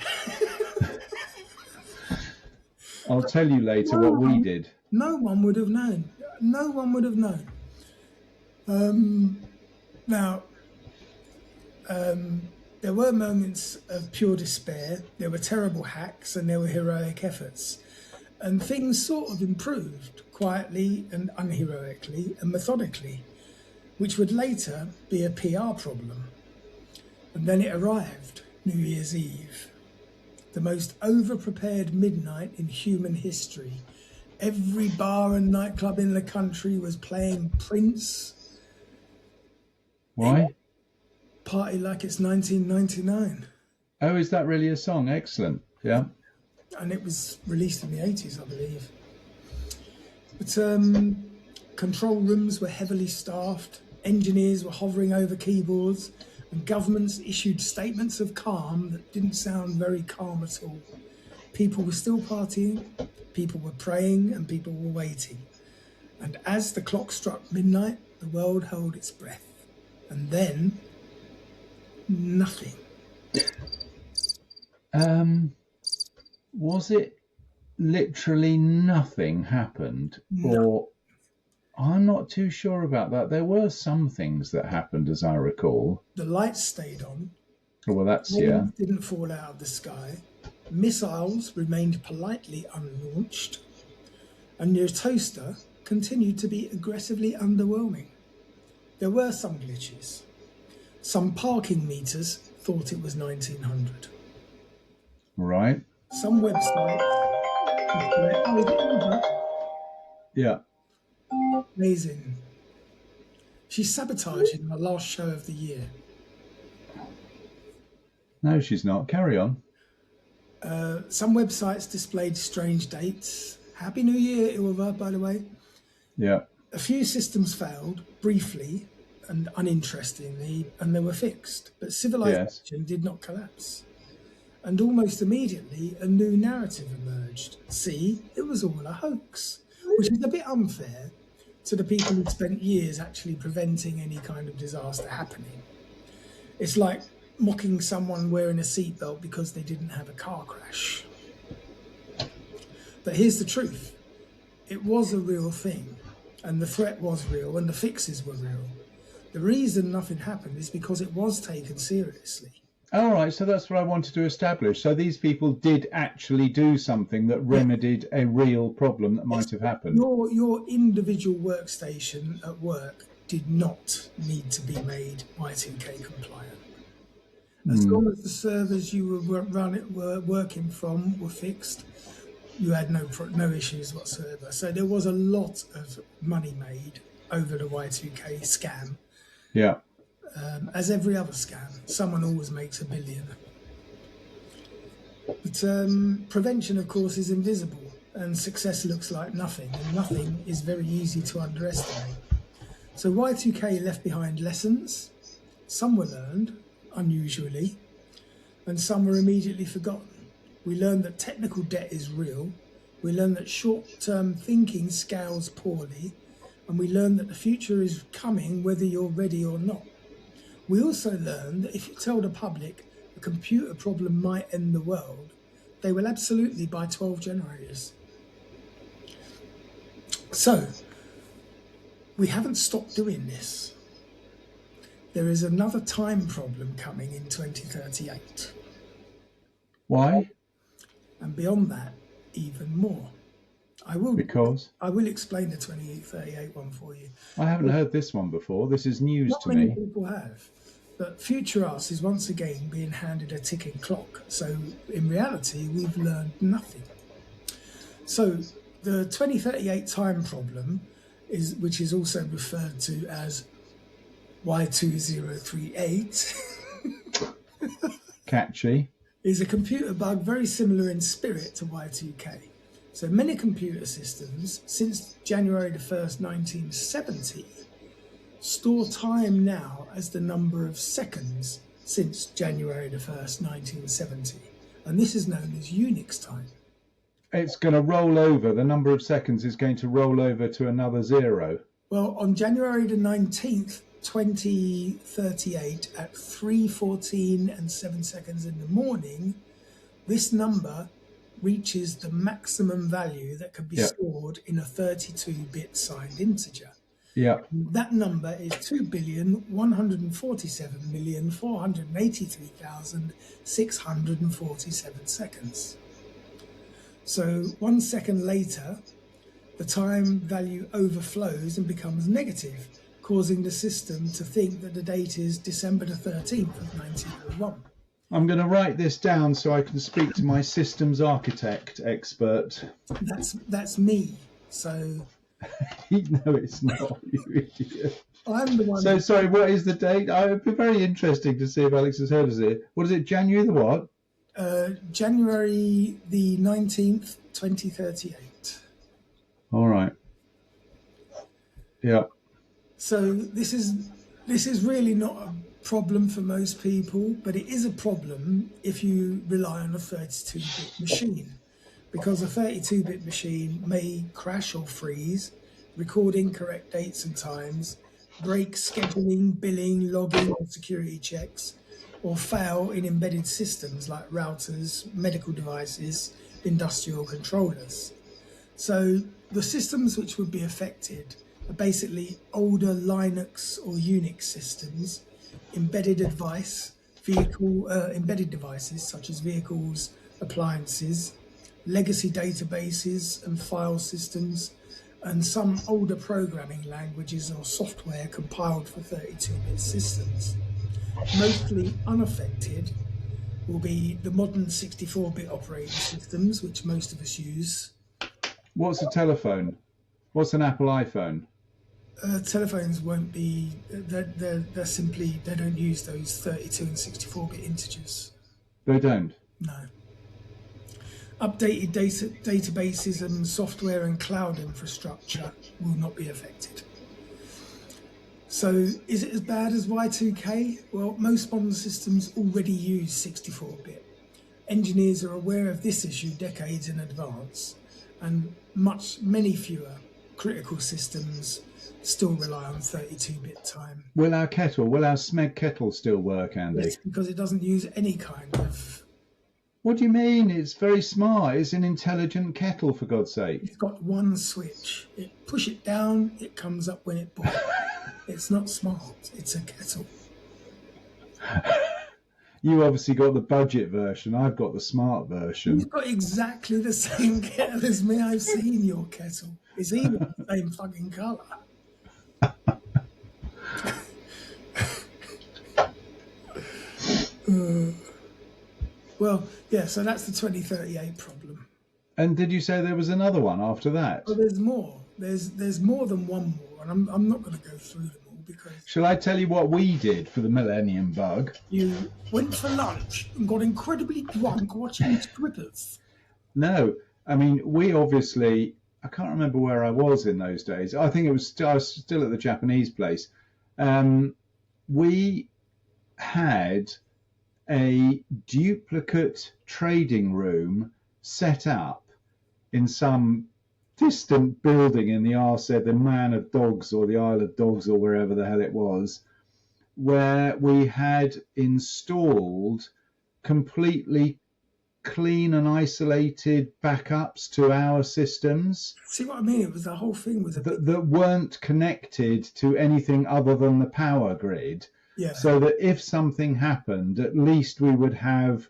I'll tell you later what we did. No one would have known. No one would have known. There were moments of pure despair. There were terrible hacks and there were heroic efforts. And things sort of improved quietly and unheroically and methodically, which would later be a PR problem. And then it arrived, New Year's Eve, the most over-prepared midnight in human history. Every bar and nightclub in the country was playing Prince. Why? Party like it's 1999. Oh, is that really a song? Excellent. Yeah. And it was released in the 80s, I believe. But control rooms were heavily staffed, engineers were hovering over keyboards, and governments issued statements of calm that didn't sound very calm at all. People were still partying, people were praying, and people were waiting. And as the clock struck midnight, the world held its breath. And then, nothing. Was it literally nothing happened? No. Or I'm not too sure about that. There were some things that happened, as I recall. The lights stayed on. Oh, well, that's, Bombs didn't fall out of the sky. Missiles remained politely unlaunched. And your toaster continued to be aggressively underwhelming. There were some glitches. Some parking meters thought it was 1900. Right. Some websites. Yeah. Amazing. She's sabotaging the last show of the year. No, she's not. Carry on. Some websites displayed strange dates. Happy New Year, Ilva, by the way. Yeah. A few systems failed briefly and uninterestingly, and they were fixed. But civilization did not collapse. And almost immediately, a new narrative emerged. See, it was all a hoax, which is a bit unfair to the people who spent years actually preventing any kind of disaster happening. It's like mocking someone wearing a seatbelt because they didn't have a car crash. But here's the truth. It was a real thing, and the threat was real, and the fixes were real. The reason nothing happened is because it was taken seriously. All right, so that's what I wanted to establish. So these people did actually do something that remedied a real problem that might have happened. Your individual workstation at work did not need to be made Y2K compliant. As long as the servers you were working from were fixed, you had no issues whatsoever. So there was a lot of money made over the Y2K scam. Yeah. As every other scam, someone always makes $1 billion. But prevention, of course, is invisible, and success looks like nothing, and nothing is very easy to underestimate. So Y2K left behind lessons. Some were learned, unusually, and some were immediately forgotten. We learned that technical debt is real. We learned that short-term thinking scales poorly, and we learned that the future is coming whether you're ready or not. We also learned that if you tell the public a computer problem might end the world, they will absolutely buy 12 generators. So, we haven't stopped doing this. There is another time problem coming in 2038. Why? And beyond that, even more. I will explain the 2038 one for you. I haven't heard this one before. This is news Not to many me. people have. But future us is once again being handed a ticking clock. So in reality, we've learned nothing. So the 2038 time problem, which is also referred to as Y2038, Catchy. is a computer bug very similar in spirit to Y2K. So many computer systems, since January the 1st, 1970, store time now as the number of seconds since January the 1st, 1970. And this is known as Unix time. It's going to roll over. The number of seconds is going to roll over to another zero. Well, on January the 19th, 2038 at 3:14 and 7 seconds in the morning, this number reaches the maximum value that could be Yeah. stored in a 32-bit signed integer. Yeah. That number is 2,147,483,647 seconds. So 1 second later, the time value overflows and becomes negative, causing the system to think that the date is December the 13th of 1901. I'm going to write this down so I can speak to my systems architect expert. That's me. So No, it's not. You idiot. I'm the one. So sorry, what is the date? It would be very interesting to see if Alex has heard of it. What is it? January the what? January the 19th, 2038. All right. Yeah. So this is really not a problem for most people, but it is a problem if you rely on a 32-bit machine, because a 32-bit machine may crash or freeze, record incorrect dates and times, break scheduling, billing, logging, and security checks, or fail in embedded systems like routers, medical devices, industrial controllers. So the systems which would be affected are basically older Linux or Unix systems, embedded devices such as vehicles, appliances, legacy databases and file systems, and some older programming languages or software compiled for 32-bit systems. Mostly unaffected will be the modern 64-bit operating systems, which most of us use. What's a telephone? What's an Apple iPhone? Telephones won't be, they're simply, they don't use those 32 and 64-bit integers. They don't? No. Updated databases and software and cloud infrastructure will not be affected. So is it as bad as Y2K? Well, most modern systems already use 64-bit. Engineers are aware of this issue decades in advance, and many fewer critical systems still rely on 32-bit time. Will our Smeg kettle still work, Andy? Yes, because it doesn't use any kind of... What do you mean? It's very smart. It's an intelligent kettle, for God's sake. It's got one switch. Push it down, it comes up when it boils. It's not smart. It's a kettle. You obviously got the budget version. I've got the smart version. You've got exactly the same kettle as me. I've seen your kettle. It's even the same fucking colour. Well, yeah, so that's the 2038 problem. And did you say there was another one after that? Well, there's more. There's more than one more, and I'm not going to go through them all because... Shall I tell you what we did for the Millennium Bug? You went for lunch and got incredibly drunk watching strippers. No, I mean, we obviously... I can't remember where I was in those days. I think I was still at the Japanese place. We had a duplicate trading room set up in some distant building in the the Man of Dogs or the Isle of Dogs or wherever the hell it was, where we had installed completely clean and isolated backups to our systems. See what I mean? It was the whole thing was that weren't connected to anything other than the power grid. Yeah. So that if something happened, at least we would have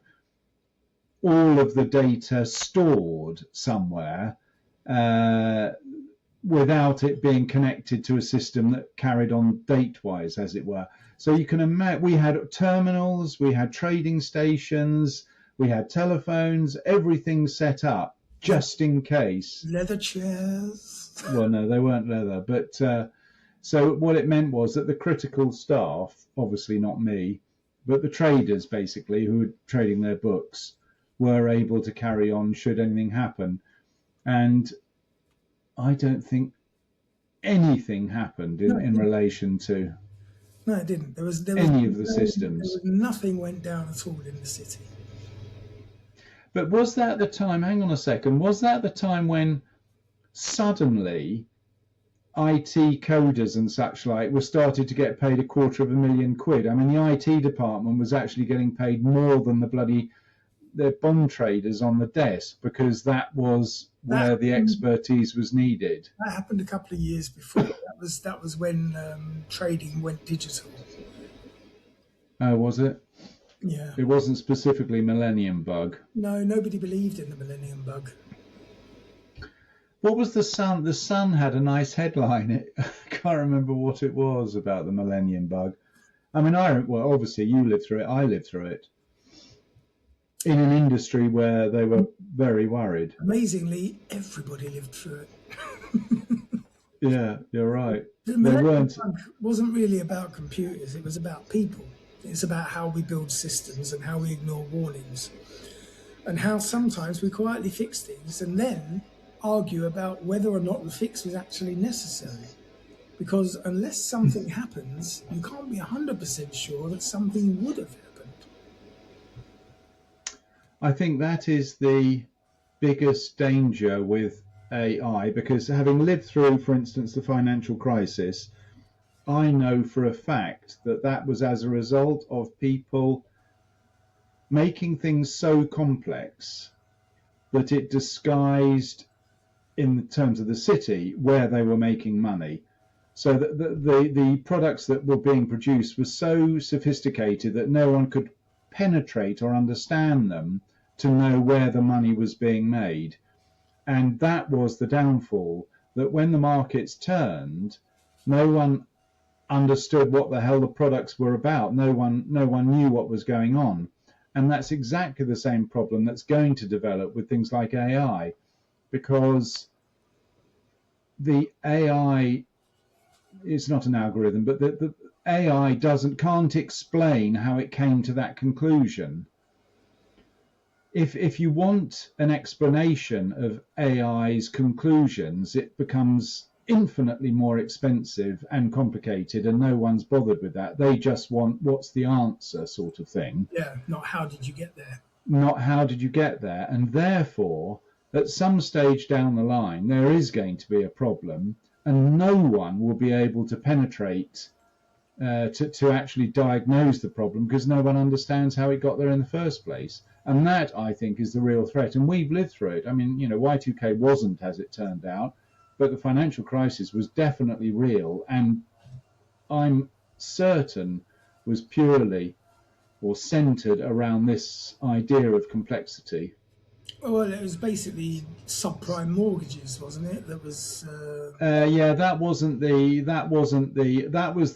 all of the data stored somewhere without it being connected to a system that carried on date-wise, as it were. So you can imagine we had terminals, we had trading stations, we had telephones, everything set up just in case. Leather chairs. Well, no, they weren't leather. But so what it meant was that the critical staff, obviously not me, but the traders basically who were trading their books were able to carry on should anything happen. And I don't think anything happened in relation to No, it didn't. There was any of the systems. Nothing went down at all in the city. But was that the time, hang on a second, was that the time when suddenly IT coders and such like were started to get paid £250,000. I mean, the IT department was actually getting paid more than the bond traders on the desk, because that was where the expertise was needed. That happened a couple of years before. That was when trading went digital. Oh, was it? Yeah. It wasn't specifically Millennium Bug. No, nobody believed in the Millennium Bug. What was the Sun? The Sun had a nice headline. I can't remember what it was about the Millennium Bug. I mean, well, obviously you lived through it. I lived through it. In an industry where they were very worried. Amazingly, everybody lived through it. Yeah, you're right. The Millennium Bug wasn't really about computers. It was about people. It's about how we build systems and how we ignore warnings, and how sometimes we quietly fix things and then argue about whether or not the fix was actually necessary. Because unless something happens, you can't be 100% sure that something would have happened. I think that is the biggest danger with AI, because having lived through, for instance, the financial crisis, I know for a fact that was as a result of people making things so complex that it disguised, in terms of the city, where they were making money. So that the products that were being produced were so sophisticated that no one could penetrate or understand them to know where the money was being made. And that was the downfall, that when the markets turned, no one understood what the hell the products were about. No one knew what was going on. And that's exactly the same problem that's going to develop with things like AI, because the AI is not an algorithm, but the AI can't explain how it came to that conclusion. If you want an explanation of AI's conclusions, it becomes infinitely more expensive and complicated, and no one's bothered with that. They just want what's the answer sort of thing. Yeah, not how did you get there. Not how did you get there. And therefore, at some stage down the line, there is going to be a problem, and no one will be able to penetrate to actually diagnose the problem, because no one understands how it got there in the first place. And that, I think, is the real threat. And we've lived through it. I mean, Y2K wasn't, as it turned out, but the financial crisis was definitely real, and I'm certain was purely or centered around this idea of complexity. Well, it was basically subprime mortgages, wasn't it? That was. Yeah, that was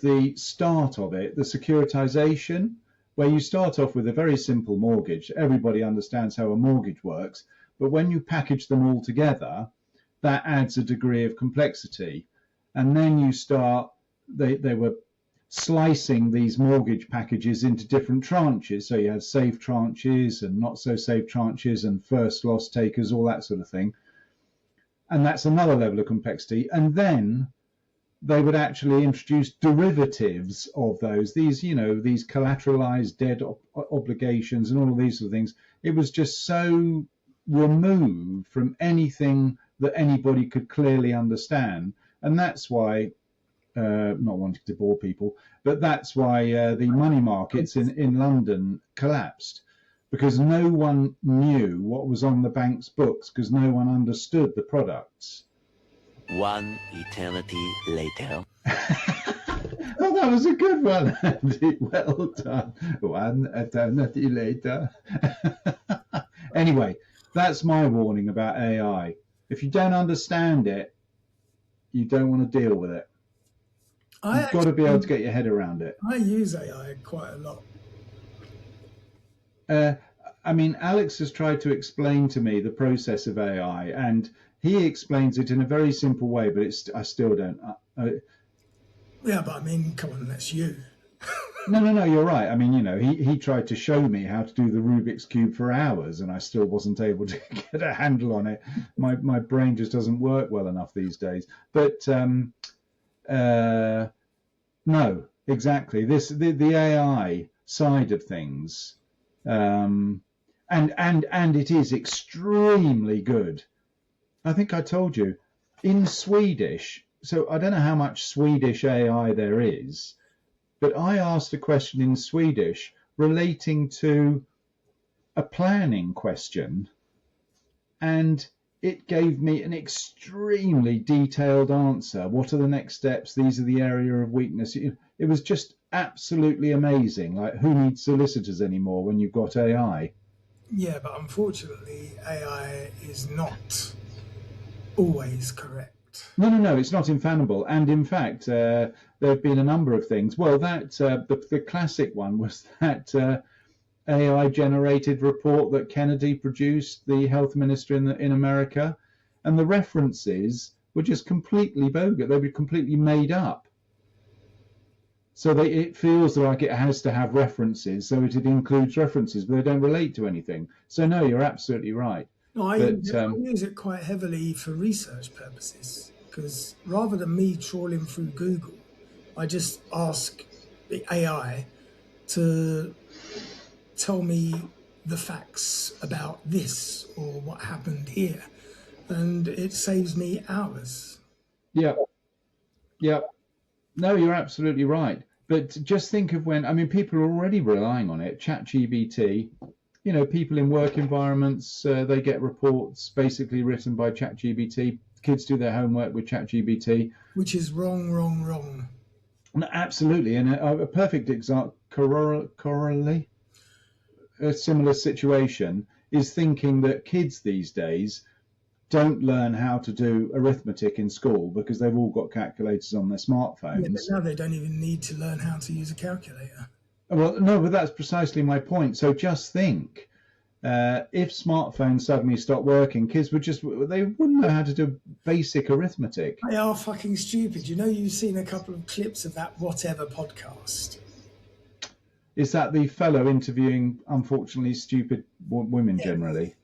the start of it. The securitization, where you start off with a very simple mortgage. Everybody understands how a mortgage works, but when you package them all together, that adds a degree of complexity. And then you start. They were slicing these mortgage packages into different tranches. So you had safe tranches and not so safe tranches and first loss takers, all that sort of thing. And that's another level of complexity. And then they would actually introduce derivatives of those, these collateralized debt obligations and all of these sort of things. It was just so removed from anything that anybody could clearly understand. And that's why, not wanting to bore people, but that's why the money markets in London collapsed, because no one knew what was on the bank's books, because no one understood the products. One eternity later. Oh, that was a good one, Andy. Well done. One eternity later. Anyway, that's my warning about AI. If you don't understand it, you don't want to deal with it. You've got to be able to get your head around it. I use AI quite a lot. I mean, Alex has tried to explain to me the process of AI, and he explains it in a very simple way, but I still don't. Yeah, but I mean, come on, that's you. No, you're right. I mean, he tried to show me how to do the Rubik's Cube for hours, and I still wasn't able to get a handle on it. My brain just doesn't work well enough these days. But no, exactly. The AI side of things, and it is extremely good. I think I told you, in Swedish, so I don't know how much Swedish AI there is, but I asked a question in Swedish relating to a planning question, and it gave me an extremely detailed answer. What are the next steps? These are the area of weakness. It was just absolutely amazing. Like, who needs solicitors anymore when you've got AI? Yeah, but unfortunately, AI is not always correct. No, it's not infallible. And in fact, there have been a number of things. Well, that the classic one was that AI-generated report that Kennedy produced, the health minister in America, and the references were just completely bogus. They were completely made up. So it feels like it has to have references, so it includes references, but they don't relate to anything. So no, you're absolutely right. No, I use it quite heavily for research purposes, because rather than me trawling through Google, I just ask the AI to tell me the facts about this or what happened here, and it saves me hours. Yeah. No, you're absolutely right. But just think of when, I mean, people are already relying on it. ChatGPT, people in work environments, they get reports basically written by ChatGPT. Kids do their homework with ChatGPT. Which is wrong. No, absolutely. And a perfect example, corollary, a similar situation is thinking that kids these days don't learn how to do arithmetic in school because they've all got calculators on their smartphones. Yeah, but now they don't even need to learn how to use a calculator. Well, no, but that's precisely my point. So just think, if smartphones suddenly stop working, kids they wouldn't know how to do basic arithmetic. They are fucking stupid. You've seen a couple of clips of that Whatever podcast. Is that the fellow interviewing, unfortunately, stupid women generally?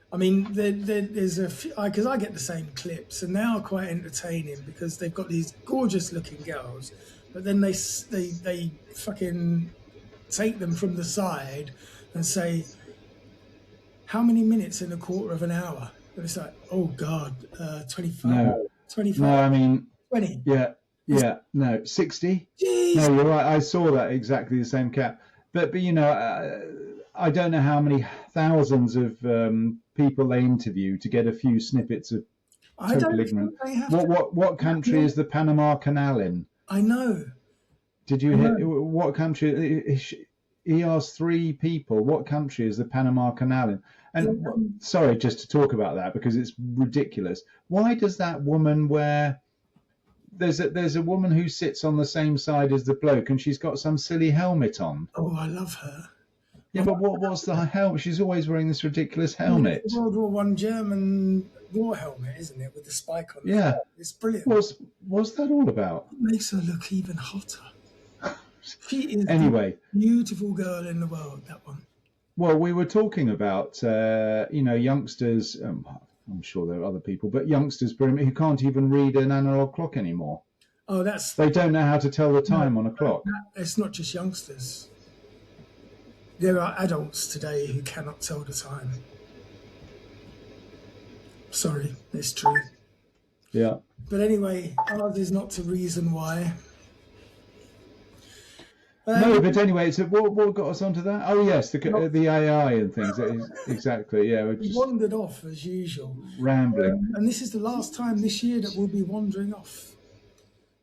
I mean, there's a few, because I get the same clips, and they are quite entertaining because they've got these gorgeous-looking girls, but then they fucking take them from the side and say, how many minutes in a quarter of an hour? And it's like, oh God, 25. No. 25. No, I mean, 20. Yeah, no, 60? Jeez. No, you're right. I saw that exactly the same cap. But I don't know how many thousands of people they interview to get a few snippets of total ignorance. What country is the Panama Canal in? I know. Did you hear what country? He asked 3 people, what country is the Panama Canal in? And sorry, just to talk about that because it's ridiculous. Why does that woman wear? There's a woman who sits on the same side as the bloke, and she's got some silly helmet on. Oh, I love her. Yeah, but what's the helmet? She's always wearing this ridiculous helmet. It's World War I German war helmet, isn't it, with the spike on it? Yeah, it's brilliant. What's that all about? It makes her look even hotter. She is anyway, the beautiful girl in the world. That one. Well, we were talking about youngsters. I'm sure there are other people, but youngsters who can't even read an analog clock anymore. Oh, they don't know how to tell the time on a clock. It's not just youngsters. There are adults today who cannot tell the time. Sorry, it's true. Yeah. But anyway, ours is not to reason why. No, but anyway, so what got us onto that? Oh yes, the AI and things. Exactly, yeah. We wandered off as usual. Rambling. And this is the last time this year that we'll be wandering off.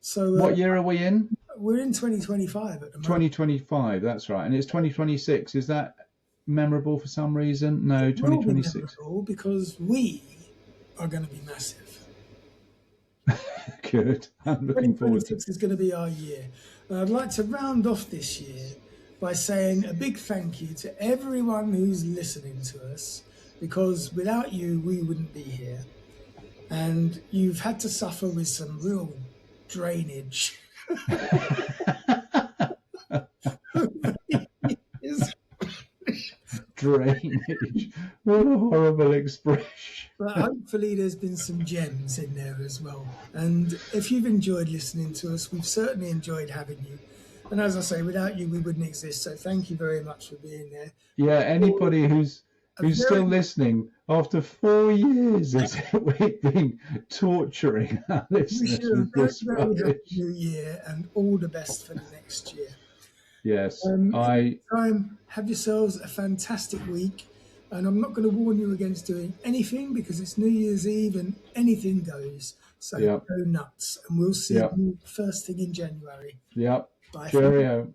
So what year are we in? We're in 2025 at the moment. 2025, that's right. And it's 2026. Is that memorable for some reason? No, 2026. It will be because we are going to be massive. Good. I'm looking forward to it. 2026 is going to be our year. And I'd like to round off this year by saying a big thank you to everyone who's listening to us, because without you, we wouldn't be here. And you've had to suffer with some real drainage. Drainage. What a horrible expression. But hopefully there's been some gems in there as well. And if you've enjoyed listening to us, we've certainly enjoyed having you. And as I say, without you, we wouldn't exist. So thank you very much for being there. Yeah, anybody who's who's still listening after 4 years. Has we've been torturing our wish listeners you a with very, this very happy rubbish. new year and all the best for the next year. Yes, In the meantime, have yourselves a fantastic week. And I'm not going to warn you against doing anything because it's New Year's Eve and anything goes. So Yep. go nuts. And we'll see Yep. you first thing in January. Yep. Bye for now. Cheerio.